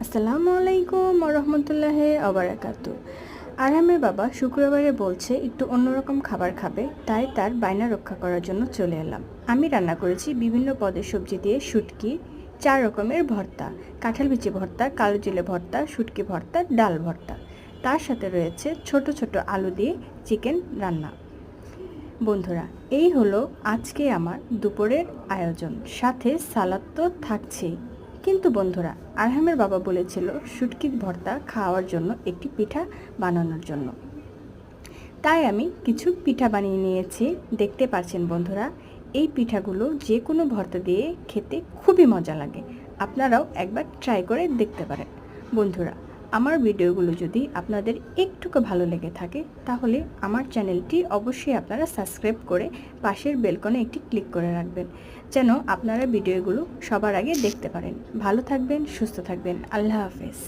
আসসালামু আলাইকুম রহমতুল্লাহি ওবারাকাতু। আরহামের বাবা শুক্রবারে বলছে একটু অন্যরকম খাবার খাবে, তাই তার বায়না রক্ষা করার জন্য চলে এলাম। আমি রান্না করেছি বিভিন্ন পদের সবজি দিয়ে শুটকি, 4 রকমের ভর্তা, কাঁঠাল বিচি ভর্তা, কালো জিরে ভর্তা, শুটকি ভর্তা, ডাল ভর্তা। তার সাথে রয়েছে ছোট ছোট আলু দিয়ে চিকেন রান্না। বন্ধুরা, এই হলো আজকে আমার দুপুরের আয়োজন, সাথে সালাদ তো থাকছেই। কিন্তু বন্ধুরা, আরহামের বাবা বলেছিল শুটকির ভর্তা খাওয়ার জন্য একটি পিঠা বানানোর জন্য, তাই আমি কিছু পিঠা বানিয়ে নিয়েছি। দেখতে পাচ্ছেন বন্ধুরা, এই পিঠাগুলো যে কোনো ভর্তা দিয়ে খেতে খুবই মজা লাগে। আপনারাও একবার ট্রাই করে দেখতে পারেন। বন্ধুরা, আমার ভিডিওগুলো যদি আপনাদের একটুকু ভালো লেগে থাকে, তাহলে আমার চ্যানেলটি অবশ্যই আপনারা সাবস্ক্রাইব করে পাশের বেলকনে একটি ক্লিক করে রাখবেন, যেন আপনারা ভিডিওগুলো সবার আগে দেখতে পারেন। ভালো থাকবেন, সুস্থ থাকবেন। আল্লাহ হাফেজ।